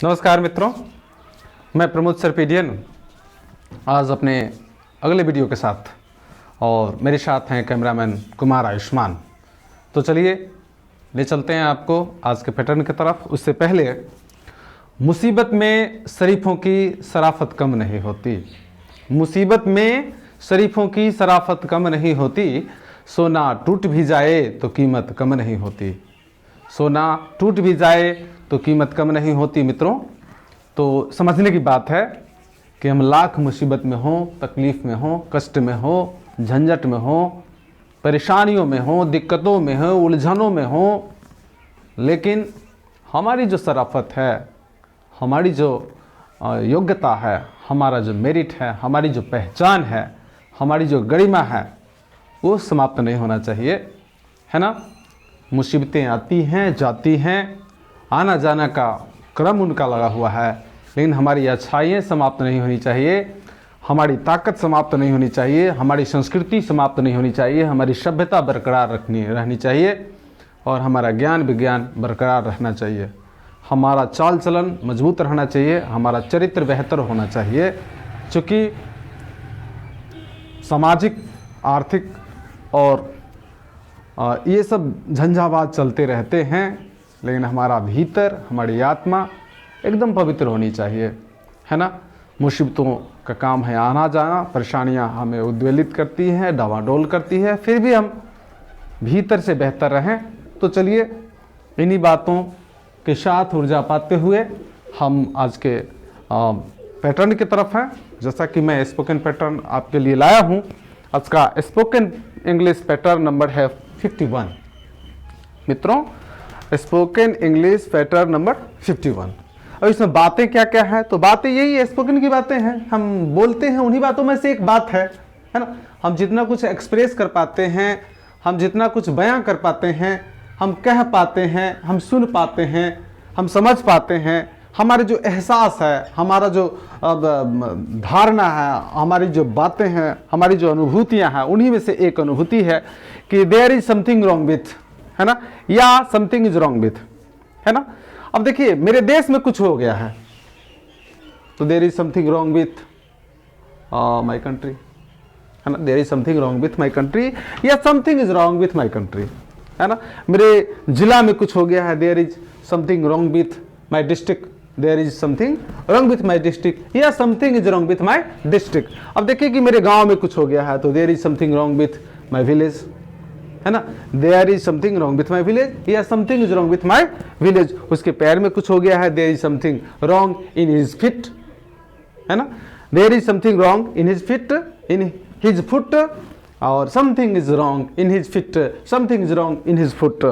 नमस्कार मित्रों, मैं प्रमोद सरपीडियन आज अपने अगले वीडियो के साथ और मेरे साथ हैं कैमरामैन कुमार आयुष्मान। तो चलिए ले चलते हैं आपको आज के पैटर्न की तरफ। उससे पहले मुसीबत में शरीफों की शराफत कम नहीं होती। मुसीबत में शरीफों की शराफत कम नहीं होती। सोना टूट भी जाए तो कीमत कम नहीं होती। सोना टूट भी जाए तो कीमत कम नहीं होती। मित्रों, तो समझने की बात है कि हम लाख मुसीबत में हों, तकलीफ़ में हों, कष्ट में हों, झंझट में हों, परेशानियों में हों, दिक्कतों में हों, उलझनों में हों, लेकिन हमारी जो शराफत है, हमारी जो योग्यता है, हमारा जो मेरिट है, हमारी जो पहचान है, हमारी जो गरिमा है, वो समाप्त नहीं होना चाहिए, है ना। मुसीबतें आती हैं, जाती हैं, आना जाना का क्रम उनका लगा हुआ है, लेकिन हमारी अच्छाइयाँ समाप्त नहीं होनी चाहिए, हमारी ताकत समाप्त नहीं होनी चाहिए, हमारी संस्कृति समाप्त नहीं होनी चाहिए, हमारी सभ्यता बरकरार रहनी चाहिए और हमारा ज्ञान विज्ञान बरकरार रहना चाहिए, हमारा चाल चलन मजबूत रहना चाहिए, हमारा चरित्र बेहतर होना चाहिए। चूँकि सामाजिक, आर्थिक और ये सब झंझावात चलते रहते हैं, लेकिन हमारा भीतर, हमारी आत्मा एकदम पवित्र होनी चाहिए, है ना। मुसीबतों का काम है आना जाना, परेशानियां हमें उद्वेलित करती हैं, डावाडोल करती है, फिर भी हम भीतर से बेहतर रहें। तो चलिए इन्हीं बातों के साथ ऊर्जा पाते हुए हम आज के पैटर्न की तरफ हैं। जैसा कि मैं स्पोकन पैटर्न आपके लिए लाया हूँ। आज का स्पोकन इंग्लिश पैटर्न नंबर है 51। मित्रों, स्पोकन इंग्लिश पैटर्न नंबर 51। अब इसमें बातें क्या क्या है, तो बातें यही है, स्पोकन की बातें हैं, हम बोलते हैं, उन्हीं बातों में से एक बात है ना। हम जितना कुछ एक्सप्रेस कर पाते हैं, हम जितना कुछ बयां कर पाते हैं, हम कह पाते हैं, हम सुन पाते हैं, हम समझ पाते हैं, हमारे जो एहसास है, हमारा जो धारणा है, हमारी जो बातें हैं, हमारी जो अनुभूतियां हैं, उन्हीं में से एक अनुभूति है कि there is something wrong with, है ना, या समथिंग इज रॉन्ग विथ, है ना। अब देखिए, मेरे देश में कुछ हो गया है तो there is something wrong with my country, है ना। There is something wrong with my country या something is wrong with my country, है ना। मेरे जिला में कुछ हो गया है, there is something wrong with my district, there is something wrong with my district या something is wrong with my district. अब देखिए कि मेरे गांव में कुछ हो गया है तो there is something wrong with my village, है ना। There is something wrong with my village या something is wrong with my village. उसके पैर में कुछ हो गया है, there is something wrong in his feet, है ना। There is something wrong in his feet, in his foot, और something is wrong in his feet, something is wrong in his foot.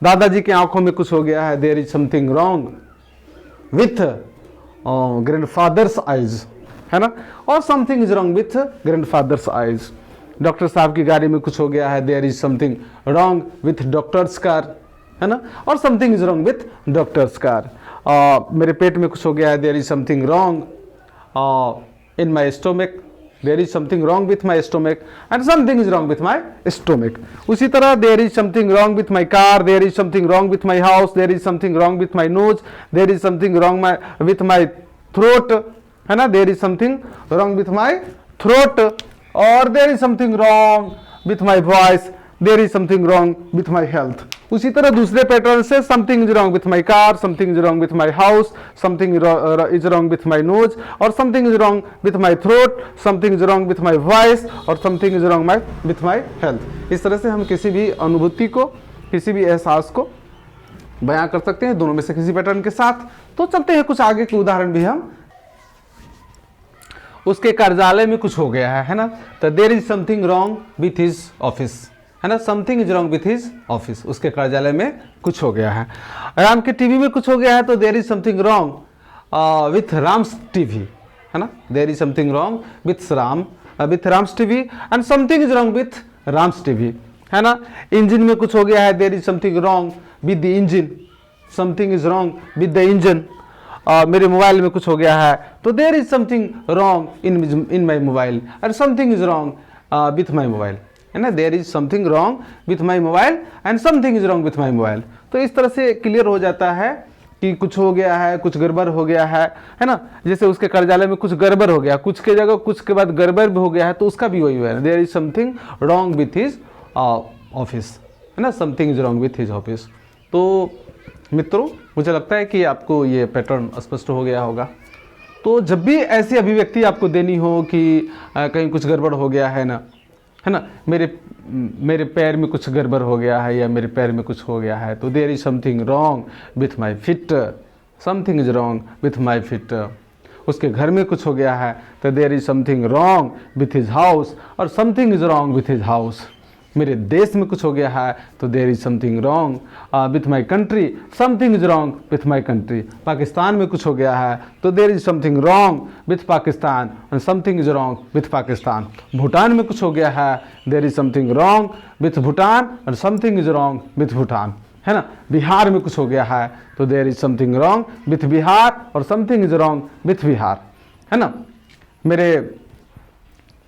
दादाजी की आंखों में कुछ हो गया है, there is something wrong with grandfather's eyes, है ना, और something is wrong with grandfather's eyes. Doctor साहब की गाड़ी में कुछ हो गया है, there is something wrong with doctor's car, है ना, और something is wrong with doctor's car. मेरे पेट में कुछ हो गया है, there is something wrong in my stomach, there is something wrong with my stomach and something is wrong with my stomach. उसी तरह there is something wrong with my car, there is something wrong with my house, there is something wrong with my nose, there is something wrong with my throat, है ना, there is something wrong with my throat, और there is something wrong with my voice, there is something wrong with my health. उसी तरह दूसरे pattern से something is wrong with my car, something is wrong with my house, something is wrong with my nose, और something is wrong with my throat, something is wrong with my voice, और something is wrong with my health. इस तरह से हम किसी भी अनुभूति को, किसी भी एहसास को बयां कर सकते हैं, दोनों में से किसी पैटर्न के साथ। तो चलते हैं कुछ आगे के उदाहरण भी हम। उसके कार्यालय में कुछ हो गया है ना, तो there is something wrong with his office, है ना, something is wrong with his office. उसके कार्यालय में कुछ हो गया है। राम के टीवी में कुछ हो गया है तो there is something wrong with Ram's TV, है ना, there is something wrong with Ram's TV and something is wrong with Ram's TV, है ना। इंजन में कुछ हो गया है, there is something wrong with the engine, something is wrong with the engine. मेरे मोबाइल में कुछ हो गया है तो there is something wrong in my mobile and something is wrong with my mobile, है ना, there is something wrong with my mobile and something is wrong with my mobile. तो इस तरह से क्लियर हो जाता है कि कुछ हो गया है, कुछ गड़बड़ हो गया है ना। जैसे उसके कार्यालय में कुछ गड़बड़ हो गया, कुछ के जगह कुछ के बाद गड़बड़ भी हो गया है, तो उसका भी वही है, there is something wrong with his office, है ना, something is wrong with his office. तो मित्रों, मुझे लगता है कि आपको ये पैटर्न स्पष्ट हो गया होगा। तो जब भी ऐसी अभिव्यक्ति आपको देनी हो कि कहीं कुछ गड़बड़ हो गया है ना, मेरे पैर में कुछ गड़बड़ हो गया है या मेरे पैर में कुछ हो गया है, तो there is something wrong with my feet, something is wrong with my feet. उसके घर में कुछ हो गया है तो there is something wrong with his house, और something is wrong with his house. मेरे देश में कुछ हो गया है तो there is something wrong with my country, something is wrong with my country. Pakistan में कुछ हो गया है तो there is something wrong with Pakistan and something is wrong with Pakistan. Bhutan में कुछ हो गया है, there is something wrong with Bhutan and something is wrong with Bhutan, है ना। बिहार में कुछ हो गया है तो there is something wrong with Bihar और something is wrong with Bihar, है ना। मेरे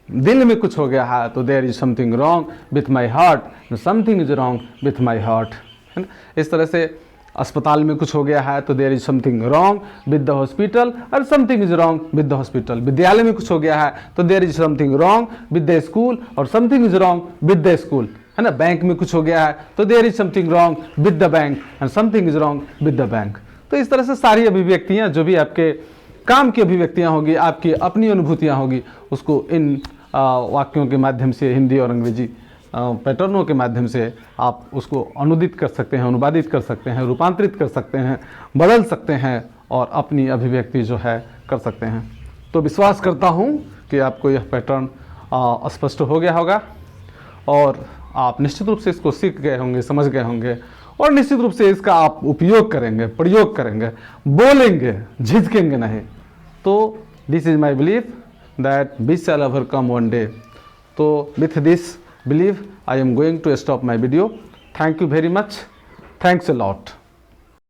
दिल में कुछ हो गया है तो there is something wrong with my heart, something is wrong with my heart, है ना। इस तरह से अस्पताल में कुछ हो गया है तो there is something wrong with the hospital और something is wrong with the hospital. विद्यालय में कुछ हो गया है तो there is something wrong with the school और something is wrong with the school, है ना। बैंक में कुछ हो गया है तो there is something wrong with the bank and something is wrong with the bank. तो इस तरह से सारी अभिव्यक्तियाँ, जो भी आपके काम की अभिव्यक्तियाँ होगी, आपकी अपनी अनुभूतियाँ होगी, उसको इन वाक्यों के माध्यम से, हिंदी और अंग्रेजी पैटर्नों के माध्यम से आप उसको अनुदित कर सकते हैं, अनुवादित कर सकते हैं, रूपांतरित कर सकते हैं, बदल सकते हैं और अपनी अभिव्यक्ति जो है कर सकते हैं। तो विश्वास करता हूँ कि आपको यह पैटर्न स्पष्ट हो गया होगा और आप निश्चित रूप से इसको सीख गए होंगे, समझ गए होंगे और निश्चित रूप से इसका आप उपयोग करेंगे, प्रयोग करेंगे, बोलेंगे, झिझकेंगे नहीं। तो this is my belief that we shall overcome one day. So with this belief I am going to stop my video. Thank you very much. Thanks a lot.